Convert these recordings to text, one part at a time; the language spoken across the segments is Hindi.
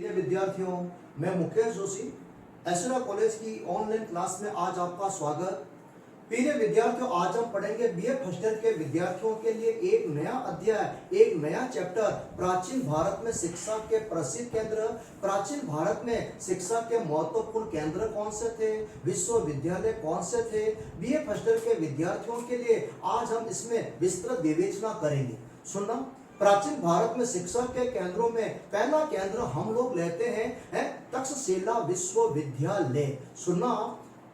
प्रिय विद्यार्थियों, मैं मुकेश जोशी एसरा कॉलेज की ऑनलाइन क्लास में आज आपका स्वागत। प्रिय विद्यार्थियों, आज हम पढ़ेंगे बीए फर्स्ट ईयर के विद्यार्थियों के लिए एक नया अध्याय, एक नया चैप्टर, प्राचीन भारत में शिक्षा के प्रसिद्ध केंद्र। प्राचीन भारत में शिक्षा के महत्वपूर्ण केंद्र कौन से थे, विश्वविद्यालय कौन से थे। बीए फर्स्ट ईयर के विद्यार्थियों के लिए आज हम इसमें विस्तृत विवेचना करेंगे। सुनना, प्राचीन भारत में शिक्षा के केंद्रों में पहला केंद्र हम लोग लेते हैं तक्षशिला विश्वविद्यालय। सुनना,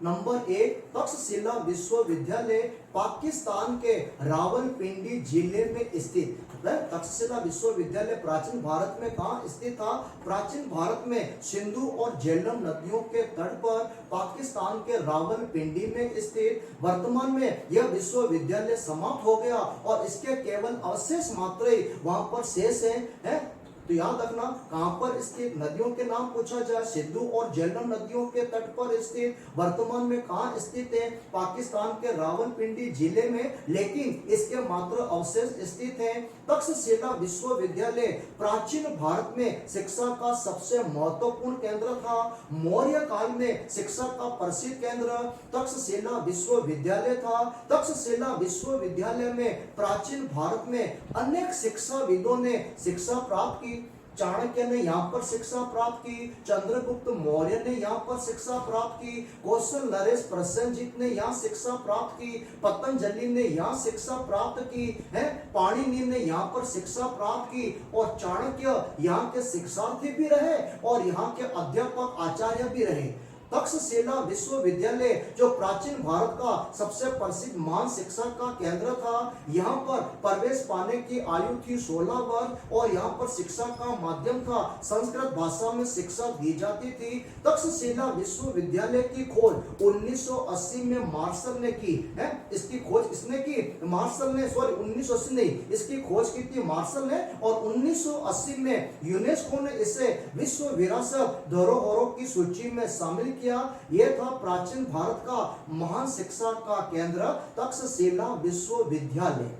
नंबर 1 तक्षशिला विश्वविद्यालय पाकिस्तान के रावलपिंडी जिले में स्थित। तक्षशिला विश्वविद्यालय प्राचीन भारत में कहाँ स्थित था? प्राचीन भारत में सिंधु और झेलम नदियों के तट पर पाकिस्तान के रावलपिंडी में स्थित। वर्तमान में यह विश्वविद्यालय समाप्त हो गया और इसके केवल अवशेष मात्र ही वहां पर शेष है। तो याद रखना, कहां पर स्थित? नदियों के नाम पूछा जाए, सिंधु और झेलम नदियों के तट पर स्थित। वर्तमान में कहां स्थित है? पाकिस्तान के रावलपिंडी जिले में, लेकिन इसके मात्र अवशेष स्थित हैं। तक्षशिला विश्वविद्यालय प्राचीन भारत में शिक्षा का सबसे महत्वपूर्ण केंद्र था। मौर्य काल में शिक्षा का प्रसिद्ध केंद्र तक्षशिला विश्वविद्यालय था। तक्षशिला विश्वविद्यालय में प्राचीन भारत में अनेक शिक्षाविदों ने शिक्षा प्राप्त की। चाणक्य ने यहाँ पर शिक्षा प्राप्त की, चंद्रगुप्त मौर्य ने यहाँ पर शिक्षा प्राप्त की, कौशल नरेश प्रसेनजीत ने यहाँ शिक्षा प्राप्त की, पतंजलि ने यहाँ शिक्षा प्राप्त की है, पाणिनि ने यहाँ पर शिक्षा प्राप्त की। और चाणक्य यहाँ के शिक्षार्थी भी रहे और यहाँ के अध्यापक आचार्य भी रहे। तक्षशिला विश्वविद्यालय जो प्राचीन भारत का सबसे प्रसिद्ध महान शिक्षा का केंद्र था। यहाँ पर प्रवेश पाने की आयु थी 16 वर्ष और यहाँ पर शिक्षा का माध्यम था संस्कृत भाषा में शिक्षा दी जाती थी। तक्षशिला विश्वविद्यालय की खोज 1980 में मार्शल ने की है। इसकी खोज इसने की, मार्शल ने, 1980 नहीं, इसकी खोज की थी मार्शल ने और 1980 में यूनेस्को ने इसे विश्व विरासत धरोहरों की सूची में शामिल किया। यह था प्राचीन भारत का महान शिक्षा का केंद्र तक्षशिला विश्वविद्यालय।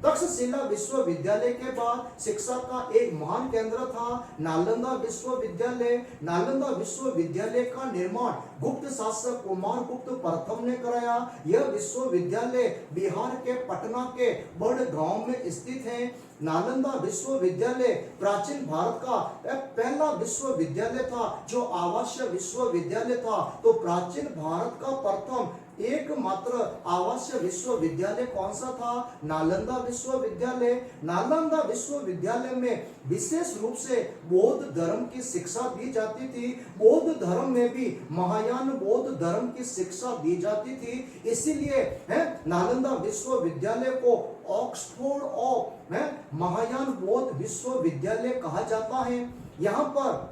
तक्षशिला विश्वविद्यालय के बाद शिक्षा का एक महान केंद्र था नालंदा विश्वविद्यालय। नालंदा विश्वविद्यालय का निर्माण गुप्त शासक कुमारगुप्त प्रथम ने कराया। यह विश्वविद्यालय बिहार के पटना के बड़ गांव में स्थित है। नालंदा विश्वविद्यालय प्राचीन भारत का पहला विश्वविद्यालय था जो आवासीय विश्वविद्यालय था। तो प्राचीन भारत का प्रथम एकमात्र आवासीय विश्वविद्यालय कौन सा था? नालंदा विश्वविद्यालय। नालंदा विश्वविद्यालय में विशेष रूप से बौद्ध धर्म की शिक्षा दी जाती थी। बौद्ध धर्म में भी महायान बौद्ध धर्म की शिक्षा दी जाती थी। इसीलिए नालंदा विश्वविद्यालय को ऑक्सफोर्ड ऑफ महायान बौद्ध विश्वविद्यालय कहा जाता है। यहाँ पर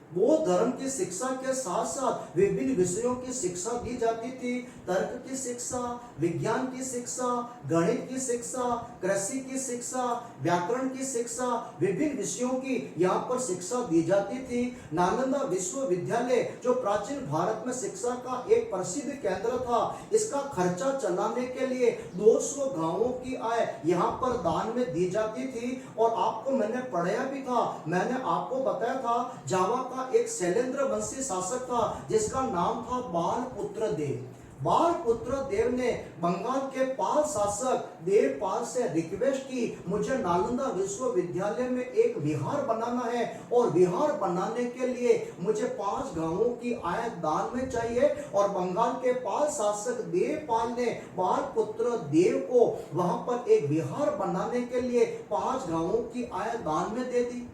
बौद्ध धर्म की शिक्षा के साथ साथ विभिन्न विषयों की शिक्षा दी जाती थी। तर्क की शिक्षा, विज्ञान की शिक्षा, गणित की शिक्षा, कृषि की शिक्षा, व्याकरण की शिक्षा, विभिन्न विषयों की यहाँ पर शिक्षा दी जाती थी। नालंदा विश्वविद्यालय जो प्राचीन भारत में शिक्षा का एक प्रसिद्ध केंद्र था, इसका खर्चा चलाने के लिए 200 गांवों की आय यहाँ पर दान में दी जाती थी। और आपको मैंने पढ़ाया भी था, मैंने आपको बताया था जावा का एक शैलेंद्र वंशी शासक था जिसका नाम था बालपुत्र देव। बालपुत्र देव ने बंगाल के पाल शासक देवपाल से रिक्वेस्ट की, मुझे नालंदा विश्वविद्यालय में एक विहार बनाना है और विहार बनाने के लिए मुझे 5 गांवों की आय दान में चाहिए। और बंगाल के पाल शासक देवपाल ने बालपुत्र देव को वहां पर एक विहार बनाने के लिए 5 गांवों की आय दान में दे दी।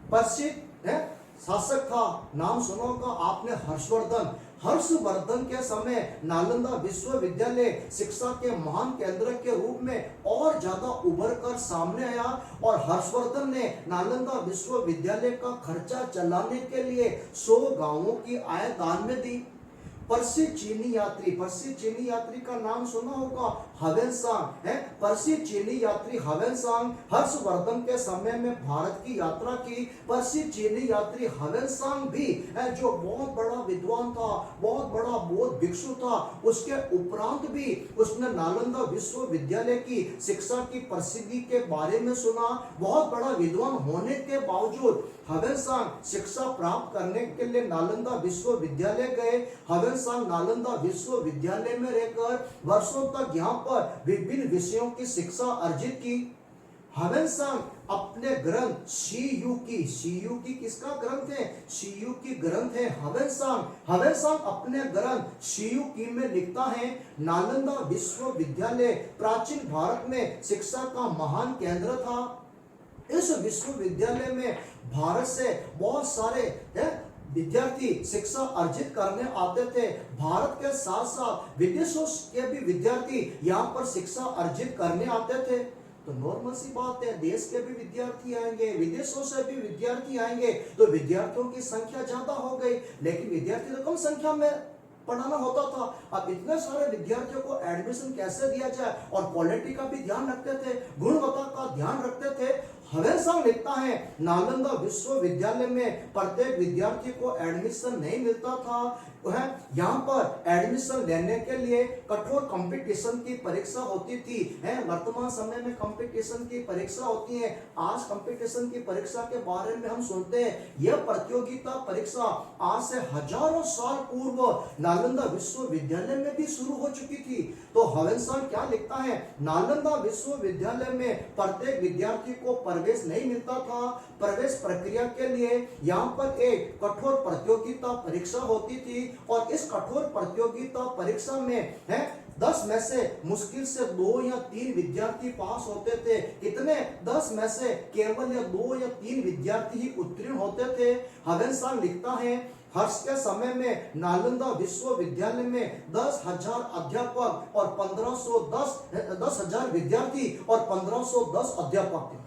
प्रसिद्ध शासक था, नाम सुनोगा आपने, हर्षवर्धन। हर्षवर्धन के समय नालंदा विश्वविद्यालय शिक्षा के महान केंद्र के रूप में और ज्यादा उभर कर सामने आया और हर्षवर्धन ने नालंदा विश्वविद्यालय का खर्चा चलाने के लिए 100 गांवों की आय दान में दी। प्रसिद्ध चीनी यात्री का नाम सुना होगा, ह्वेनसांग है। प्रसिद्ध चीनी यात्री ह्वेनसांग हर्षवर्धन के समय में भारत की यात्रा की। प्रसिद्ध चीनी यात्री ह्वेनसांग भी है जो बहुत बड़ा विद्वान था, बहुत बड़ा बौद्ध भिक्षु था। उसके उपरांत भी उसने नालंदा विश्वविद्यालय की शिक्षा की प्रसिद्धि के बारे में सुना। बहुत बड़ा विद्वान होने के बावजूद हवेनसांग शिक्षा प्राप्त करने के लिए नालंदा विश्वविद्यालय गए। हवेनसांग नालंदा विश्वविद्यालय में रहकर वर्षों तक यहाँ पर विभिन्न विषयों की शिक्षा अर्जित की। हवेनसांग अपने ग्रंथ शीयुकी किसका ग्रंथ है? शीयुकी ग्रंथ है हवेनसांग अपने ग्रंथ शीयुकी में लिखता है, नालंदा विश्वविद्यालय प्राचीन भारत में शिक्षा का महान केंद्र था। इस विश्वविद्यालय में भारत से बहुत सारे विद्यार्थी शिक्षा अर्जित करने आते थे। भारत के साथ साथ विदेशों के भी विद्यार्थी यहाँ पर शिक्षा अर्जित करने आते थे। तो नॉर्मल सी बात है, देश के भी विद्यार्थी आएंगे, विदेशों से भी विद्यार्थी आएंगे, तो विद्यार्थियों की संख्या ज्यादा हो गई, लेकिन विद्यार्थी तो कम संख्या में पढ़ाना होता था। अब इतने सारे विद्यार्थियों को एडमिशन कैसे दिया जाए, और क्वालिटी का भी ध्यान रखते थे, गुणवत्ता का ध्यान रखते थे। हवेनसांग लिखता है, नालंदा विश्वविद्यालय में प्रत्येक विद्यार्थी को एडमिशन नहीं मिलता था। वह यहाँ पर एडमिशन लेने के लिए कठोर कंपटीशन की परीक्षा होती थी। वर्तमान समय में कंपटीशन की परीक्षा होती है। आज कंपटीशन की परीक्षा के बारे में हम सुनते हैं। यह प्रतियोगिता परीक्षा आज से हजारों साल पूर्व नालंदा विश्वविद्यालय में भी शुरू हो चुकी थी। तो हवेनसांग क्या लिखता है, नालंदा विश्वविद्यालय में प्रत्येक विद्यार्थी को प्रवेश नहीं मिलता था। प्रवेश प्रक्रिया के लिए यहाँ पर एक कठोर प्रतियोगिता परीक्षा होती थी, और इस कठोर प्रतियोगिता परीक्षा में 10 में से मुश्किल से 2 या 3 विद्यार्थी पास होते थे। कितने? 10 में से केवल 2 या 3 विद्यार्थी ही उत्तीर्ण होते थे। हवेनसांग लिखता है, हर्ष के समय में नालंदा विश्वविद्यालय में 10,000 अध्यापक और 10,000 विद्यार्थी और 1510 अध्यापक थे।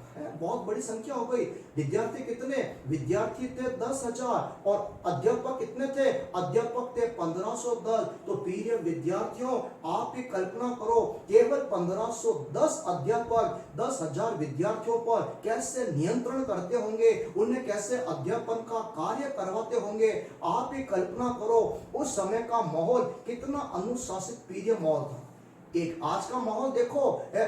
बहुत बड़ी संख्या हो गई। विद्यार्थी कितने? विद्यार्थी थे 10,000 और अध्यापक कितने थे? अध्यापक थे 1510। तो प्रिय विद्यार्थियों, आप ही कल्पना करो, केवल 1510 अध्यापक 10,000 विद्यार्थियों पर कैसे नियंत्रण करते होंगे, उन्हें कैसे अध्यापन का कार्य करवाते होंगे। आप ही कल्पना करो उस समय का माहौल कितना अनुशासित प्रिय माहौल था। एक आज का माहौल देखो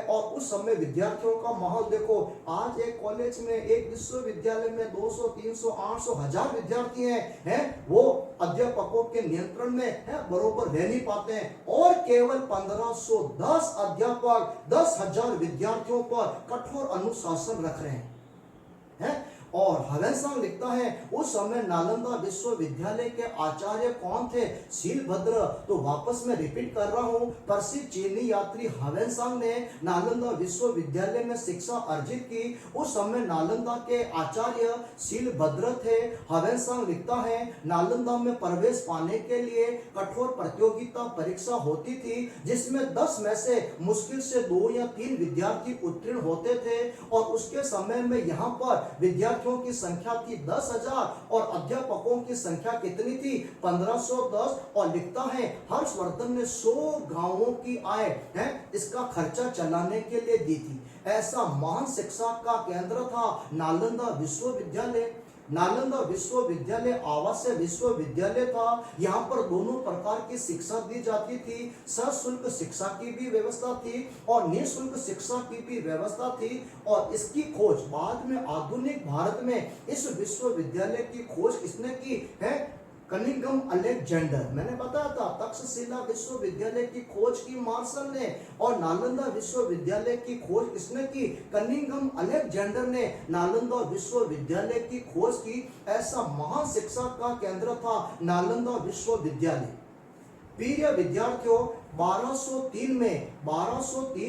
और उस समय विद्यार्थियों का माहौल देखो। आज एक कॉलेज में, एक विश्वविद्यालय में 200, 300, 800, 1000 विद्यार्थी हैं, वो अध्यापकों के नियंत्रण में बरोबर रह नहीं पाते हैं, और केवल 1510 अध्यापक 10,000 विद्यार्थियों पर कठोर अनुशासन रख रहे हैं। और हवेनसांग लिखता है, उस समय नालंदा विश्वविद्यालय के आचार्य कौन थे? शीलभद्र। तो वापस मैं रिपीट कर रहा हूं, प्रसिद्ध चीनी यात्री हवेनसांग ने नालंदा विश्वविद्यालय में शिक्षा अर्जित की। उस समय नालंदा के आचार्य शीलभद्र थे। हवेनसांग लिखता है, नालंदा में प्रवेश पाने के लिए कठोर प्रतियोगिता परीक्षा होती थी, जिसमें 10 में से मुश्किल से 2 या 3 विद्यार्थी उत्तीर्ण होते थे, और उसके समय में यहाँ पर विद्यार्थी की संख्या थी 10,000 और अध्यापकों की संख्या कितनी थी? 1510। और लिखता है, हर्षवर्धन ने 100 गांवों की आय इसका खर्चा चलाने के लिए दी थी। ऐसा महान शिक्षा का केंद्र था नालंदा विश्वविद्यालय। नालंदा विश्वविद्यालय आवासीय विश्वविद्यालय था। यहाँ पर दोनों प्रकार की शिक्षा दी जाती थी। सशुल्क शिक्षा की भी व्यवस्था थी और निःशुल्क शिक्षा की भी व्यवस्था थी। और इसकी खोज बाद में आधुनिक भारत में इस विश्वविद्यालय की खोज किसने की है? Cunningham Alexander. मैंने बताया था, तक्षशिला विश्वविद्यालय की खोज की मार्शल ने, और नालंदा विश्वविद्यालय की खोज किसने की? कनिंघम अलेक्जेंडर ने नालंदा विश्वविद्यालय की खोज की। ऐसा महान शिक्षा का केंद्र था नालंदा विश्वविद्यालय। प्रिय विद्यार्थियों, 1203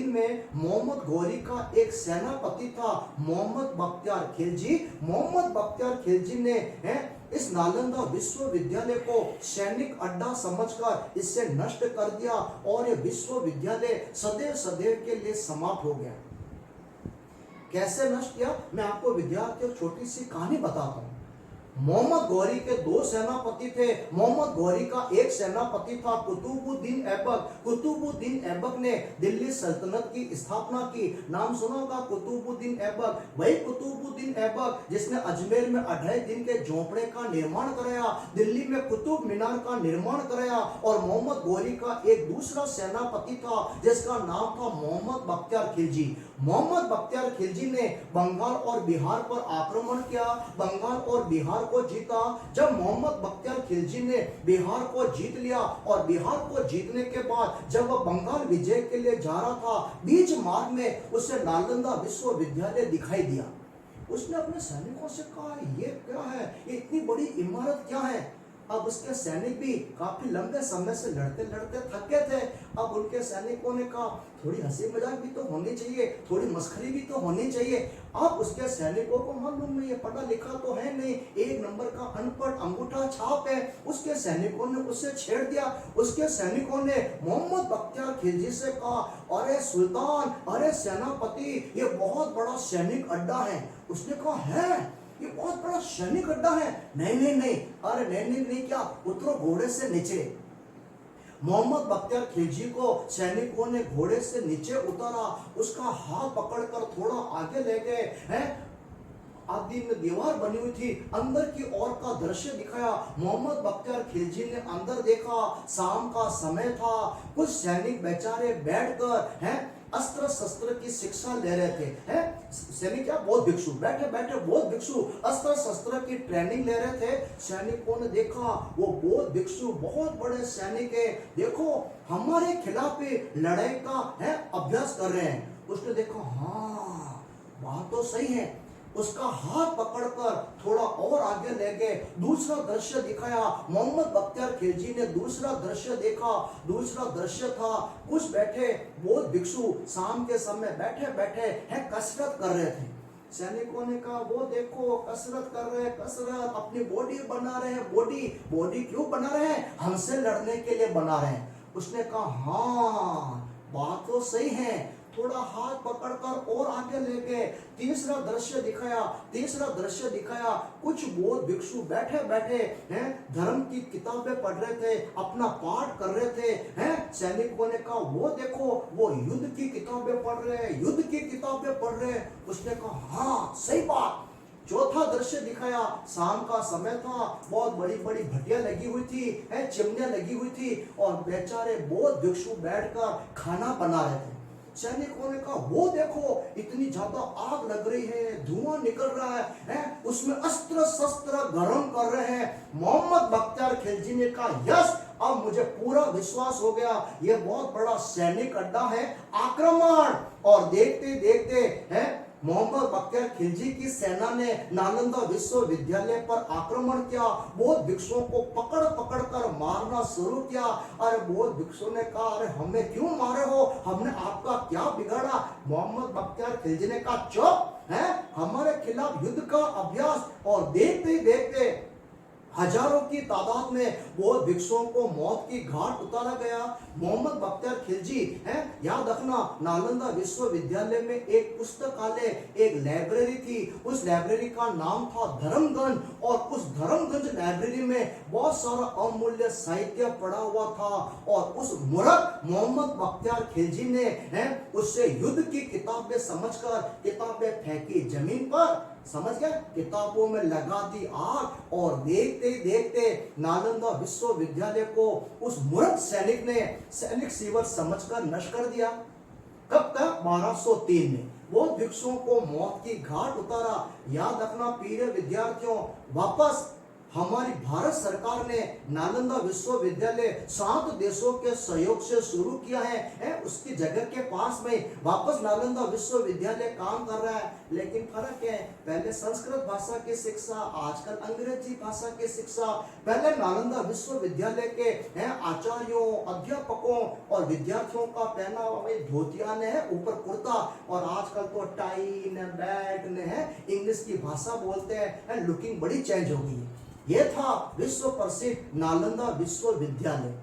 में मोहम्मद गौरी का एक सेनापति था, मोहम्मद बख्तियार खिलजी। मोहम्मद बख्तियार खिलजी ने इस नालंदा विश्वविद्यालय को सैनिक अड्डा समझकर इसे नष्ट कर दिया, और यह विश्वविद्यालय सदैव सदैव के लिए समाप्त हो गया। कैसे नष्ट किया? मैं आपको विद्यार्थियों छोटी सी कहानी बताता हूँ। मोहम्मद गौरी के 2 सेनापति थे। मोहम्मद गौरी का एक सेनापति था कुतुबुद्दीन ऐबक। कुतुबुद्दीन ऐबक ने दिल्ली सल्तनत की स्थापना की। नाम सुना होगा कुतुबुद्दीन ऐबक। वही कुतुबुद्दीन ऐबक जिसने अजमेर में 2.5 दिन के झोंपड़े का निर्माण कराया, दिल्ली में कुतुब मीनार का निर्माण कराया। और मोहम्मद गौरी का एक दूसरा सेनापति था जिसका नाम था मोहम्मद बख्तियार खिलजी। मोहम्मद बख्तियार खिलजी ने बंगाल और बिहार पर आक्रमण किया, बंगाल और बिहार को जीता। जब मोहम्मद बख्तियार खिलजी ने बिहार को जीत लिया और बिहार को जीतने के बाद जब वह बंगाल विजय के लिए जा रहा था, बीच मार्ग में उसे नालंदा विश्वविद्यालय दिखाई दिया। उसने अपने सैनिकों से कहा, ये क्या है, ये इतनी बड़ी इमारत क्या है। अब उसके सैनिक भी काफी लंबे समय से लड़ते लड़ते थक गए थे। अब उनके सैनिकों ने कहा, थोड़ी हंसी मजाक भी तो होनी चाहिए, थोड़ी मस्खरी भी तो होनी चाहिए। अब उसके सैनिकों को मालूम नहीं, ये पढ़ा लिखा तो है नहीं, एक नंबर का अनपढ़ अंगूठा छाप है। उसके सैनिकों ने उससे छेड़ दिया। उसके सैनिकों ने मोहम्मद बख्तियार खिलजी से कहा, अरे सुल्तान, अरे सेनापति, ये बहुत बड़ा सैनिक अड्डा है। उसने कहा, है ये बहुत बड़ा सैनिक अड्डा है। नहीं नहीं नहीं, अरे नहीं नहीं नहीं, क्या, उतरो घोड़े से नीचे। मोहम्मद बख्तियार खिलजी को सैनिकों ने घोड़े से नीचे उतारा, उसका हाथ पकड़कर थोड़ा आगे ले गए हैं। आदि में दीवार बनी हुई थी, अंदर की ओर का दृश्य दिखाया। मोहम्मद बख्तियार खिलजी ने अंदर देखा, शाम का समय था। कुछ सैनिक बेचारे बैठकर हैं अस्त्र शस्त्र की शिक्षा ले रहे थे। हैं सैनिक क्या, बौद्ध भिक्षु बैठे बैठे बौद्ध भिक्षु अस्त्र शस्त्र की ट्रेनिंग ले रहे थे। सैनिकों ने देखा वो बौद्ध भिक्षु बहुत बड़े सैनिक है, देखो हमारे खिलाफ लड़ाई का है अभ्यास कर रहे हैं। उसने देखा, हाँ बात तो सही है। उसका हाथ पकड़कर थोड़ा और आगे ले गए, दूसरा दृश्य दिखाया। मोहम्मद बख्तियार खिलजी ने दूसरा दृश्य देखा। दूसरा दृश्य था, कुछ बैठे बौद्ध भिक्षु शाम के समय बैठे बैठे हैं कसरत कर रहे थे। सैनिकों ने कहा, वो देखो कसरत कर रहे हैं, कसरत, अपनी बॉडी बना रहे हैं। बॉडी क्यों बना रहे हैं, हमसे लड़ने के लिए बना रहे हैं। उसने कहा, हाँ बात तो सही है। थोड़ा हाथ पकड़कर और आगे ले गए, तीसरा दृश्य दिखाया। कुछ बौद्ध भिक्षु बैठे बैठे हैं धर्म की किताबें पढ़ रहे थे, अपना पाठ कर रहे थे। हैं सैनिकों ने कहा, वो देखो वो युद्ध की किताबें पढ़ रहे हैं। उसने कहा, हाँ सही बात। चौथा दृश्य दिखाया, शाम का समय था, बहुत बड़ी बड़ी भटियां लगी हुई थी, चिमनियां लगी हुई थी और बेचारे बौद्ध भिक्षु बैठकर खाना बना रहे थे। सैनिकों ने कहा, वो देखो इतनी ज्यादा आग लग रही है, धुआं निकल रहा है, उसमें अस्त्र शस्त्र गर्म कर रहे हैं। मोहम्मद बख्तियार खिलजी ने कहा, यस, अब मुझे पूरा विश्वास हो गया, ये बहुत बड़ा सैनिक अड्डा है, आक्रमण। और देखते देखते हैं मोहम्मद बख्तियार खिलजी की सेना ने नालंदा विश्वविद्यालय पर आक्रमण किया। बौद्ध भिक्षुओं को पकड़ पकड़ कर मारना शुरू किया। अरे बौद्ध भिक्षुओं ने कहा, अरे हमें क्यों मारे हो, हमने आपका क्या बिगाड़ा। मोहम्मद बख्तियार खिलजी ने कहा, चुप, है हमारे खिलाफ युद्ध का अभ्यास। और देखते देखते हजारों की तादाद में बौद्ध भिक्षुओं को मौत की घाट उतारा गया। मोहम्मद बख्तियार खिलजी है, याद रखना, नालंदा विश्वविद्यालय में एक पुस्तकालय, एक लाइब्रेरी थी। उस लाइब्रेरी का नाम था धर्मगंज और उस धर्मगंज लाइब्रेरी में बहुत सारा अमूल्य साहित्य पड़ा हुआ था। और उस मूर्ख मोहम्मद बख्तियार खिलजी ने है उससे युद्ध की किताबें समझकर किताबें फेंकी जमीन पर, समझ गए, किताबों में लगा दी आग। और देखते देखते नालंदा विश्वविद्यालय को उस मूर्ख सैनिक ने सैनिक शिविर समझकर नष्ट कर दिया। कब तक, 1203 में। वो भिक्षुओं को मौत की घाट उतारा। याद रखना प्रिय विद्यार्थियों, वापस हमारी भारत सरकार ने नालंदा विश्वविद्यालय 7 देशों के सहयोग से शुरू किया है। उसकी जगह के पास में वापस नालंदा विश्वविद्यालय काम कर रहा है। लेकिन फर्क है, पहले संस्कृत भाषा की शिक्षा, आजकल अंग्रेजी भाषा की शिक्षा। पहले नालंदा विश्वविद्यालय के आचार्यों, अध्यापकों और विद्यार्थियों का पहनावा धोतिया ने है, ऊपर कुर्ता, और आजकल तो टाई ने, बैग ने है, इंग्लिश की भाषा बोलते हैं। लुकिंग बड़ी चेंज हो गई है। यह था विश्व प्रसिद्ध नालंदा विश्वविद्यालय।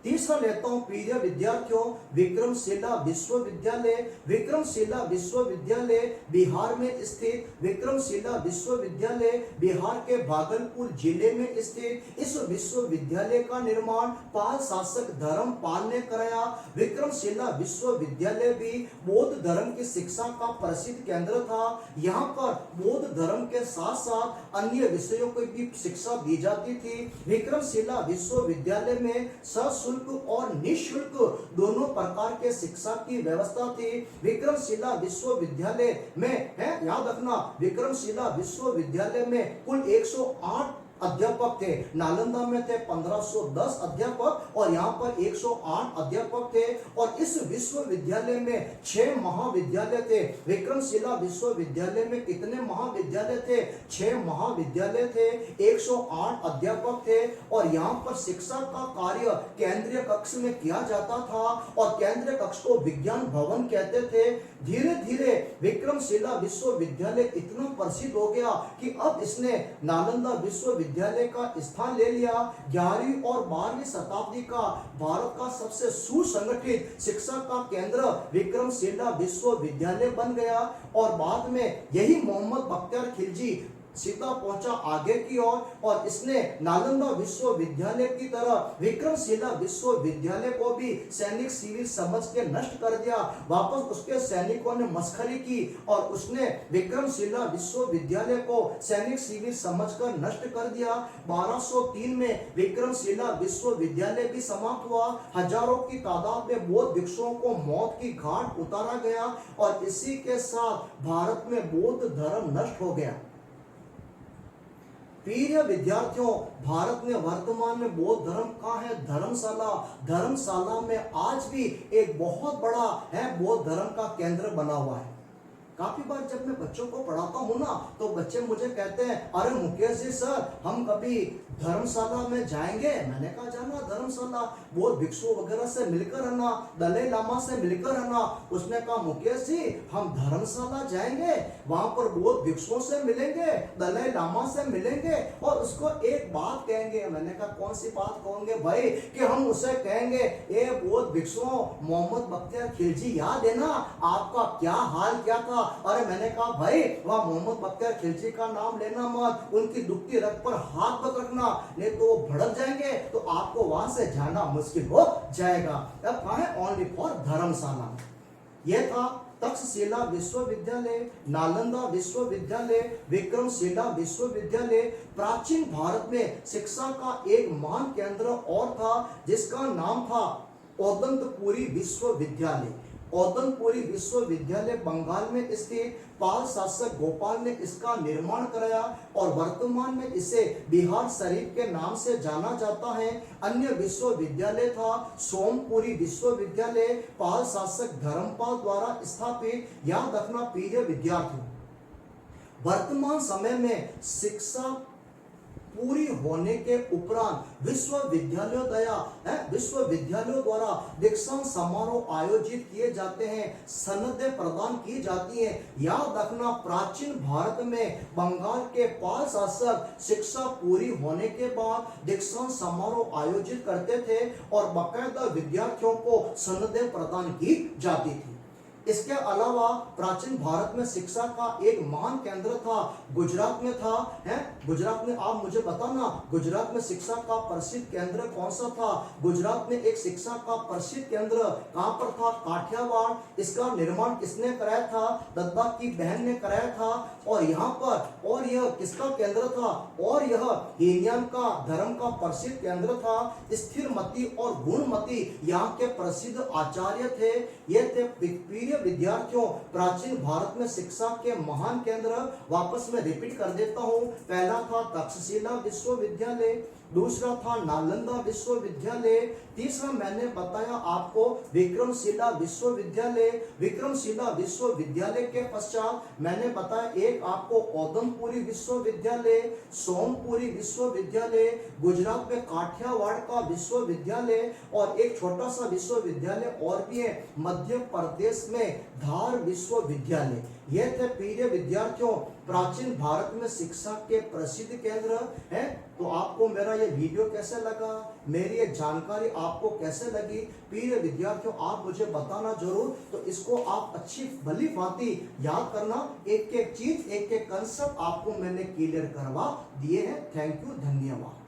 तीसरा लेता हूं प्रिय विद्यार्थियों, विक्रमशिला विश्वविद्यालय। विक्रमशिला विश्वविद्यालय बिहार में स्थित, विक्रमशिला विश्वविद्यालय बिहार के भागलपुर जिले में स्थित। इस विश्वविद्यालय का निर्माण पाल शासक धर्मपाल ने कराया। विक्रमशिला विश्वविद्यालय भी बौद्ध धर्म की शिक्षा का प्रसिद्ध केंद्र था। यहाँ पर बौद्ध धर्म के साथ साथ अन्य विषयों की भी शिक्षा दी जाती थी। विक्रमशिला विश्वविद्यालय में सशुल्क और निःशुल्क दोनों प्रकार के शिक्षा की व्यवस्था थी। विक्रमशिला विश्वविद्यालय में है, याद रखना, विक्रमशिला विश्वविद्यालय में कुल 108 अध्यापक थे। नालंदा में थे 1510 अध्यापक और यहाँ पर 108 अध्यापक थे। और इस विश्वविद्यालय में 6 महाविद्यालय थे। विक्रमशिला विश्वविद्यालय में कितने महाविद्यालय थे? 6 महाविद्यालय थे, 108 अध्यापक थे। और यहाँ पर शिक्षा का कार्य केंद्रीय कक्ष में किया जाता था और केंद्रीय कक्ष को विज्ञान भवन कहते थे। धीरे धीरे विक्रमशिला विश्वविद्यालय इतना प्रसिद्ध हो गया कि अब इसने नालंदा विश्वविद्यालय का स्थान ले लिया। 11वीं और 12वीं शताब्दी का भारत का सबसे सुसंगठित शिक्षा का केंद्र विक्रमशिला विश्वविद्यालय बन गया। और बाद में यही मोहम्मद बख्तियार खिलजी सीधा पहुंचा आगे की ओर और इसने नालंदा विश्वविद्यालय की तरह विक्रमशिला विश्वविद्यालय को भी सैनिक शिविर समझ के नष्ट कर दिया। वापस उसके सैनिकों ने मस्खरी की और उसने विक्रमशिला विश्वविद्यालय को सैनिक शिविर समझकर नष्ट कर दिया। 1203 में विक्रमशिला विश्वविद्यालय भी समाप्त हुआ। हजारों की तादाद में बौद्ध भिक्षुओं को मौत की घाट उतारा गया और इसी के साथ भारत में बौद्ध धर्म नष्ट हो गया। प्रिय विद्यार्थियों, भारत में वर्तमान में बौद्ध धर्म कहाँ है? धर्मशाला में आज भी एक बहुत बड़ा है बौद्ध धर्म का केंद्र बना हुआ है। काफी बार जब मैं बच्चों को पढ़ाता हूँ ना तो बच्चे मुझे कहते हैं, अरे मुकेश जी सर, हम कभी धर्मशाला में जाएंगे। मैंने कहा जाना धर्मशाला, बौद्ध भिक्षु वगैरह से मिलकर रहना, दलाई लामा से मिलकर रहना। उसने कहा मुकेश जी हम धर्मशाला जाएंगे, वहां पर बौद्ध भिक्षुओं से मिलेंगे, दलाई लामा से मिलेंगे और उसको एक बात कहेंगे। मैंने कहा कौन सी बात कहोगे भाई? कि हम उसे कहेंगे, ए बौद्ध भिक्षुओं, मोहम्मद बख्तियार खिलजी याद है ना, आपका क्या हाल क्या था? अरे मैंने कहा भाई वह मोहम्मद बख्तियार खिलजी का नाम लेना मत, उनकी दुखती रग पर हाथ मत रखना, नहीं तो वो भड़क जाएंगे तो आपको वहां से जाना मुश्किल हो जाएगा। अब कहाँ है? ओनली फॉर धर्मशाला। यह था तक्षशिला विश्वविद्यालय, नालंदा विश्वविद्यालय, विक्रमशिला विश्वविद्यालय। प्राचीन भारत में शिक्षा का एक महान केंद्र और था जिसका नाम था औदंतपुरी विश्वविद्यालय। औदंतपुरी विश्वविद्यालय बंगाल में स्थित पाल शासक गोपाल ने इसका निर्माण कराया और वर्तमान में इसे बिहार शरीफ के नाम से जाना जाता है। अन्य विश्वविद्यालय था सोमपुरी विश्वविद्यालय, पाल शासक धर्मपाल द्वारा स्थापित। याद रखना प्रिय विद्यार्थियों, वर्तमान समय में शिक्षा पूरी होने के उपरांत विश्वविद्यालयों द्वारा दीक्षांत समारोह आयोजित किए जाते हैं, सनदें प्रदान की जाती हैं। याद रखना प्राचीन भारत में बंगाल के पाल शासक शिक्षा पूरी होने के बाद दीक्षांत समारोह आयोजित करते थे और बाकायदा विद्यार्थियों को सनदें प्रदान की जाती थी। इसके अलावा प्राचीन भारत में शिक्षा का एक महान केंद्र था, गुजरात में था। गुजरात में आप मुझे बताना, गुजरात में शिक्षा का प्रसिद्ध केंद्र कौन सा था? गुजरात में एक शिक्षा का प्रसिद्ध केंद्र कहां पर था? काठियावाड़। इसका निर्माण किसने कराया था? दद्दा की बहन ने कराया था। और यहाँ पर और यह किसका केंद्र था? और यह हीनयान का धर्म का प्रसिद्ध केंद्र था। स्थिरमती और गुणमती यहाँ के प्रसिद्ध आचार्य थे। ये थे प्रिय विद्यार्थियों प्राचीन भारत में शिक्षा के महान केंद्र। वापस में रिपीट कर देता हूँ। पहला था तक्षशिला विश्वविद्यालय, दूसरा था नालंदा विश्वविद्यालय, तीसरा मैंने बताया आपको विक्रमशिला विश्वविद्यालय। विक्रमशिला विश्वविद्यालय के पश्चात मैंने बताया एक आपको औदंतपुरी विश्वविद्यालय, सोमपुरी विश्वविद्यालय, गुजरात में काठियावाड़ का विश्वविद्यालय और एक छोटा सा विश्वविद्यालय और भी है मध्य प्रदेश में धार विश्वविद्यालय। यह थे प्रिय विद्यार्थियों प्राचीन भारत में शिक्षा के प्रसिद्ध केंद्र हैं। तो आपको मेरा ये वीडियो कैसे लगा, मेरी ये जानकारी आपको कैसे लगी? प्रिय विद्यार्थियों आप मुझे बताना जरूर। तो इसको आप अच्छी भली भांति याद करना, एक एक चीज एक एक कंसेप्ट आपको मैंने क्लियर करवा दिए हैं। थैंक यू, धन्यवाद।